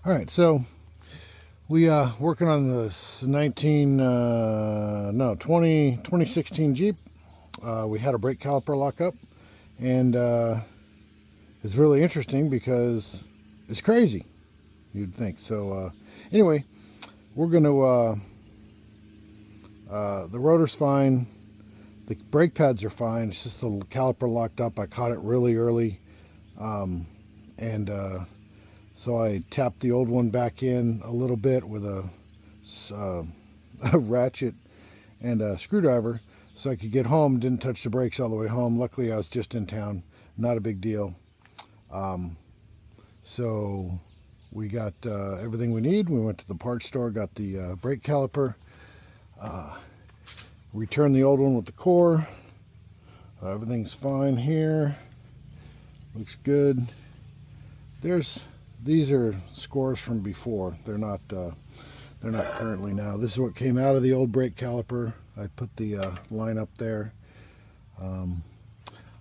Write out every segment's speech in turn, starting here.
All right, so we working on this 2016 Jeep. We had a brake caliper lock up, and it's really interesting because it's crazy, you'd think. So anyway, we're gonna the rotor's fine, the brake pads are fine, it's just the caliper locked up. I caught it really early, and so I tapped the old one back in a little bit with a ratchet and a screwdriver so I could get home. Didn't touch the brakes all the way home. Luckily I was just in town, not a big deal. So we got everything we need. We went to the parts store, got the brake caliper, returned the old one with the core. Everything's fine here, looks good. These are scores from before. They're not currently now. This is what came out of the old brake caliper. I put the line up there. I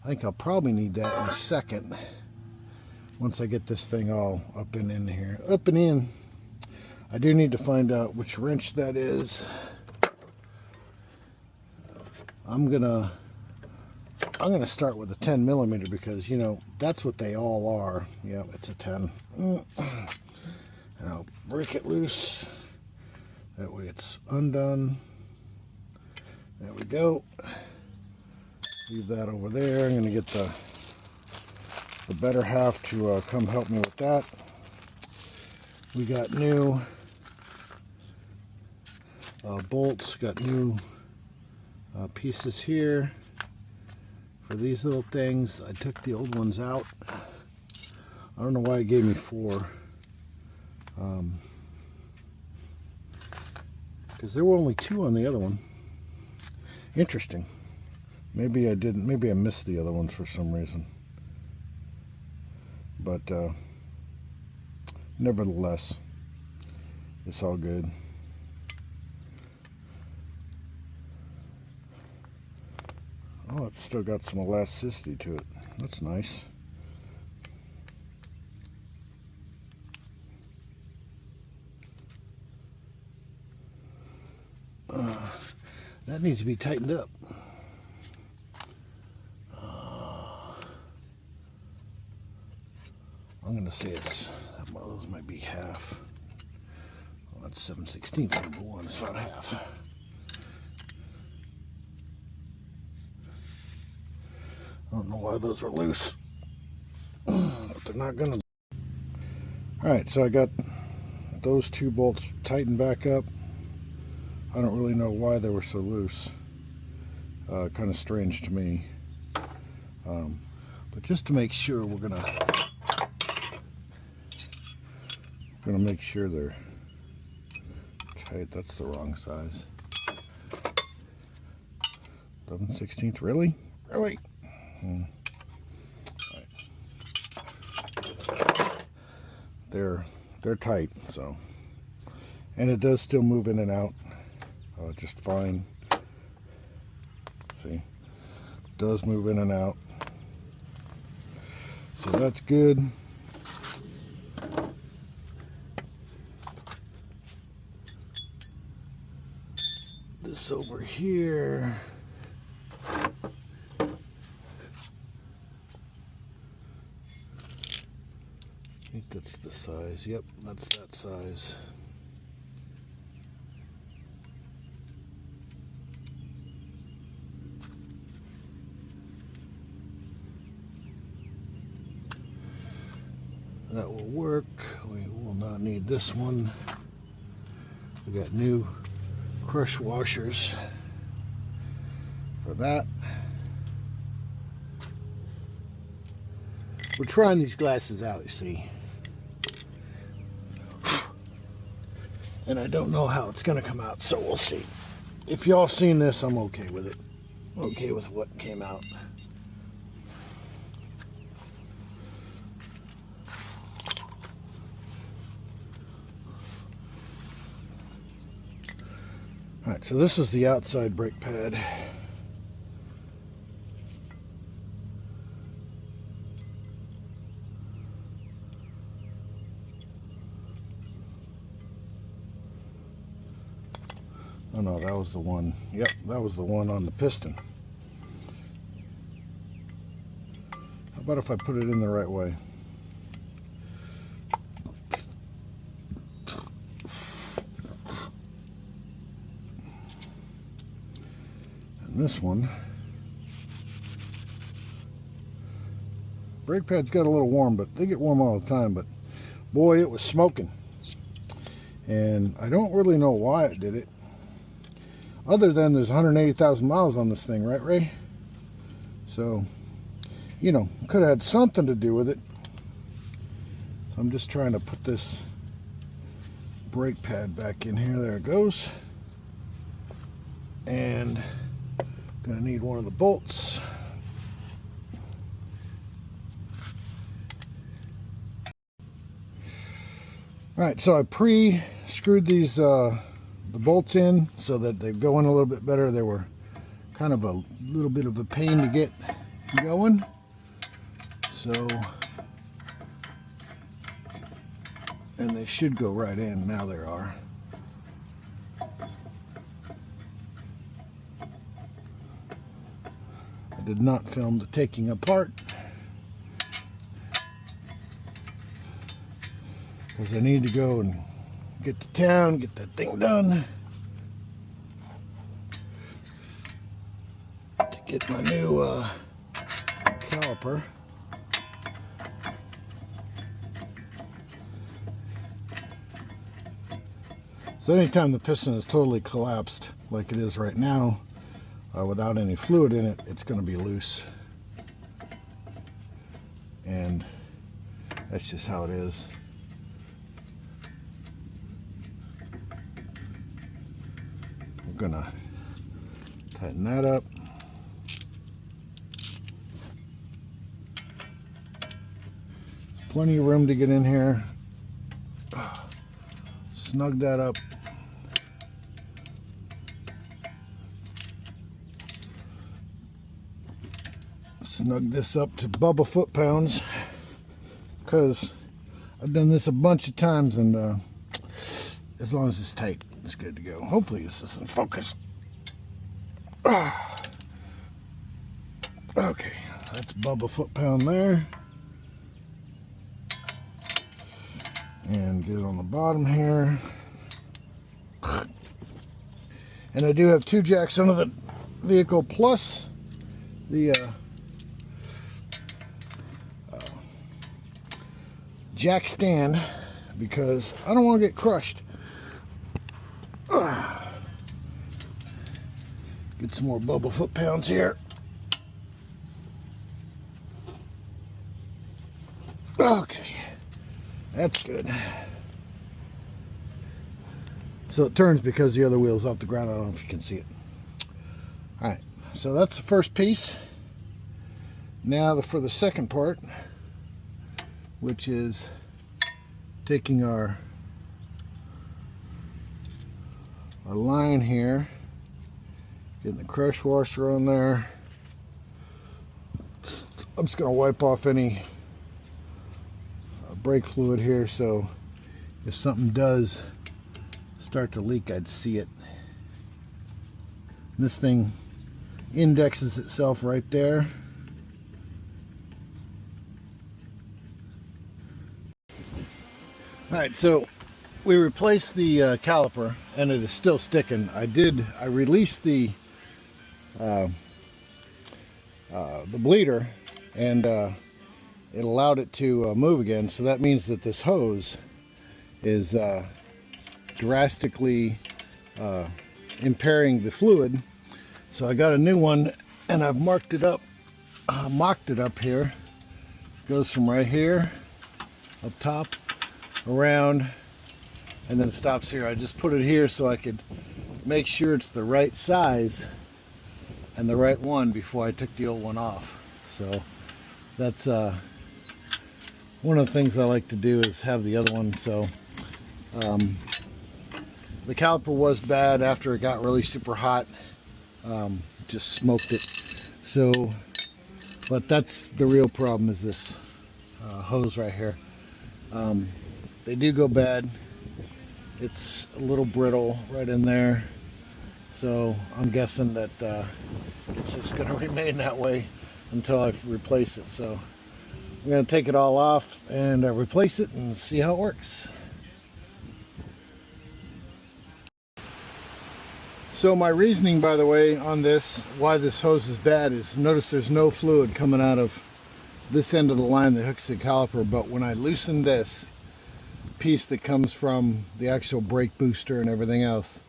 think I'll probably need that in a second once I get this thing all up and in here. Up and in. I do need to find out which wrench that is. I'm gonna start with a 10 millimeter because, you know, that's what they all are. Yeah, it's a 10. And I'll break it loose. That way it's undone. There we go. Leave that over there. I'm gonna get the better half to come help me with that. We got new bolts, got new pieces here for these little things. I took the old ones out. I don't know why it gave me 4. Because there were only 2 on the other one. Interesting. Maybe I didn't. Maybe I missed the other ones for some reason. But nevertheless, it's all good. Oh, it's still got some elasticity to it. That's nice. That needs to be tightened up. I'm going to say well, those might be half. Well, that's 7/16, number 1. It's about half. I don't know why those are loose, but they're not gonna. Alright, so I got those 2 bolts tightened back up. I don't really know why they were so loose. Kind of strange to me. But just to make sure, we're gonna make sure they're tight. That's the wrong size. 11/16, really? Really? Right. They're tight, so, and it does still move in and out just fine. See, it does move in and out, so that's good. This over here, I think that's the size. Yep, that's that size. That will work. We will not need this one. We got new crush washers for that. We're trying these glasses out, you see. And I don't know how it's going to come out, so we'll see. If y'all seen this, I'm okay with it. Okay with what came out. Alright, so this is the outside brake pad. Oh no, that was the one. Yep, that was the one on the piston. How about if I put it in the right way? And this one, brake pads got a little warm, but they get warm all the time. But boy, it was smoking. And I don't really know why it did it. Other than there's 180,000 miles on this thing, right, Ray? So, you know, could have had something to do with it. So I'm just trying to put this brake pad back in here. There it goes. And gonna need one of the bolts. All right, so I pre-screwed these the bolts in so that they go in a little bit better. They were kind of a little bit of a pain to get going. So, and they should go right in. Now they are. I did not film the taking apart because I need to go and get to town, get that thing done, to get my new caliper. So anytime the piston is totally collapsed, like it is right now, without any fluid in it, it's going to be loose. And that's just how it is. We're gonna tighten that up. Plenty of room to get in here. Snug that up. Snug this up to Bubba foot-pounds, because I've done this a bunch of times, and as long as it's tight, it's good to go. Hopefully this isn't focused. Okay, that's Bubba foot-pound there. And get it on the bottom here. And I do have 2 jacks under the vehicle, plus the jack stand, because I don't want to get crushed. Get some more Bubba foot-pounds here. Okay, that's good. So it turns because the other wheel's off the ground. I don't know if you can see it. All right, so that's the first piece. Now for the second part, which is taking our line here, getting the crush washer on there. I'm just going to wipe off any brake fluid here, so if something does start to leak, I'd see it. This thing indexes itself right there. Alright, so we replaced the caliper, and it is still sticking. I released the bleeder, and it allowed it to move again. So that means that this hose is drastically impairing the fluid. So I got a new one, and I've mocked it up here. It goes from right here up top around, and then stops here. I just put it here so I could make sure it's the right size and the right one before I took the old one off. So that's one of the things I like to do, is have the other one. So the caliper was bad after it got really super hot. Just smoked it. So, but that's the real problem, is this hose right here. They do go bad. It's a little brittle right in there. So I'm guessing that it's just going to remain that way until I replace it. So I'm going to take it all off and replace it and see how it works. So my reasoning, by the way, on this, why this hose is bad, is notice there's no fluid coming out of this end of the line that hooks the caliper. But when I loosen this piece that comes from the actual brake booster and everything else,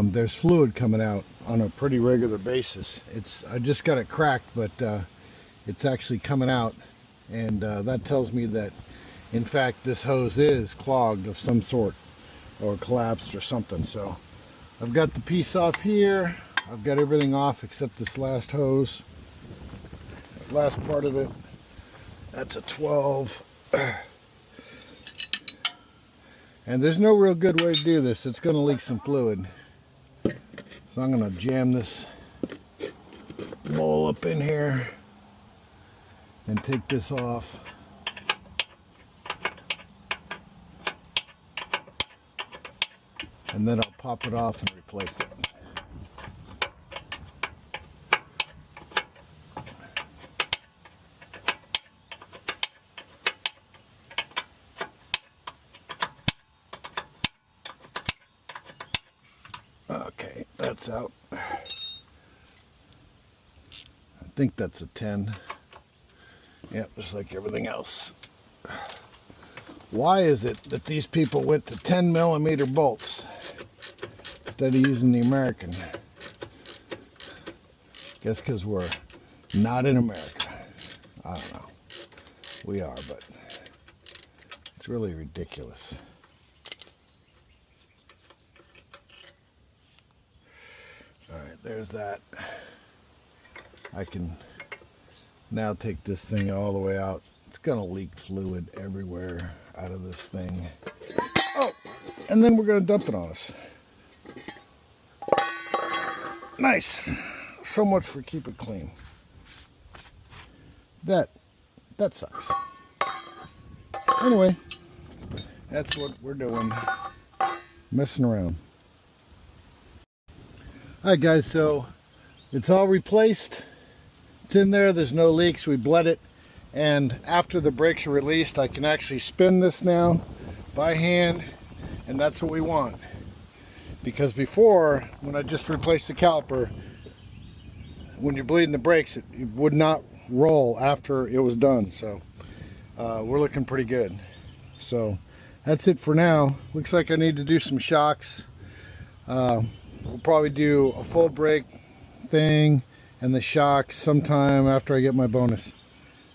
there's fluid coming out on a pretty regular basis. I just got it cracked, but it's actually coming out, and that tells me that in fact this hose is clogged of some sort or collapsed or something. So I've got the piece off here. I've got everything off except this last hose, last part of it. That's a 12. And there's no real good way to do this. It's going to leak some fluid. So I'm going to jam this bowl up in here and take this off. And then I'll pop it off and replace it. Okay, that's out. I think that's a 10. Yep, just like everything else. Why is it that these people went to 10mm bolts instead of using the American? Guess because we're not in America. I don't know. We are, but it's really ridiculous. Alright, there's that. I can now take this thing all the way out. It's gonna leak fluid everywhere out of this thing. Oh, and then we're gonna dump it on us. Nice. So much for keep it clean. That sucks. Anyway, that's what we're doing. Messing around. Alright guys, so it's all replaced. It's in there, there's no leaks, we bled it. And after the brakes are released, I can actually spin this now by hand, and that's what we want. Because before, when I just replaced the caliper, when you're bleeding the brakes, it would not roll after it was done. So we're looking pretty good. So that's it for now. Looks like I need to do some shocks. We'll probably do a full brake thing and the shocks sometime after I get my bonus.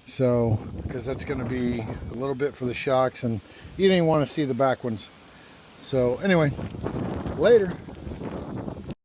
So, because that's going to be a little bit for the shocks, and you don't even want to see the back ones. So anyway, later.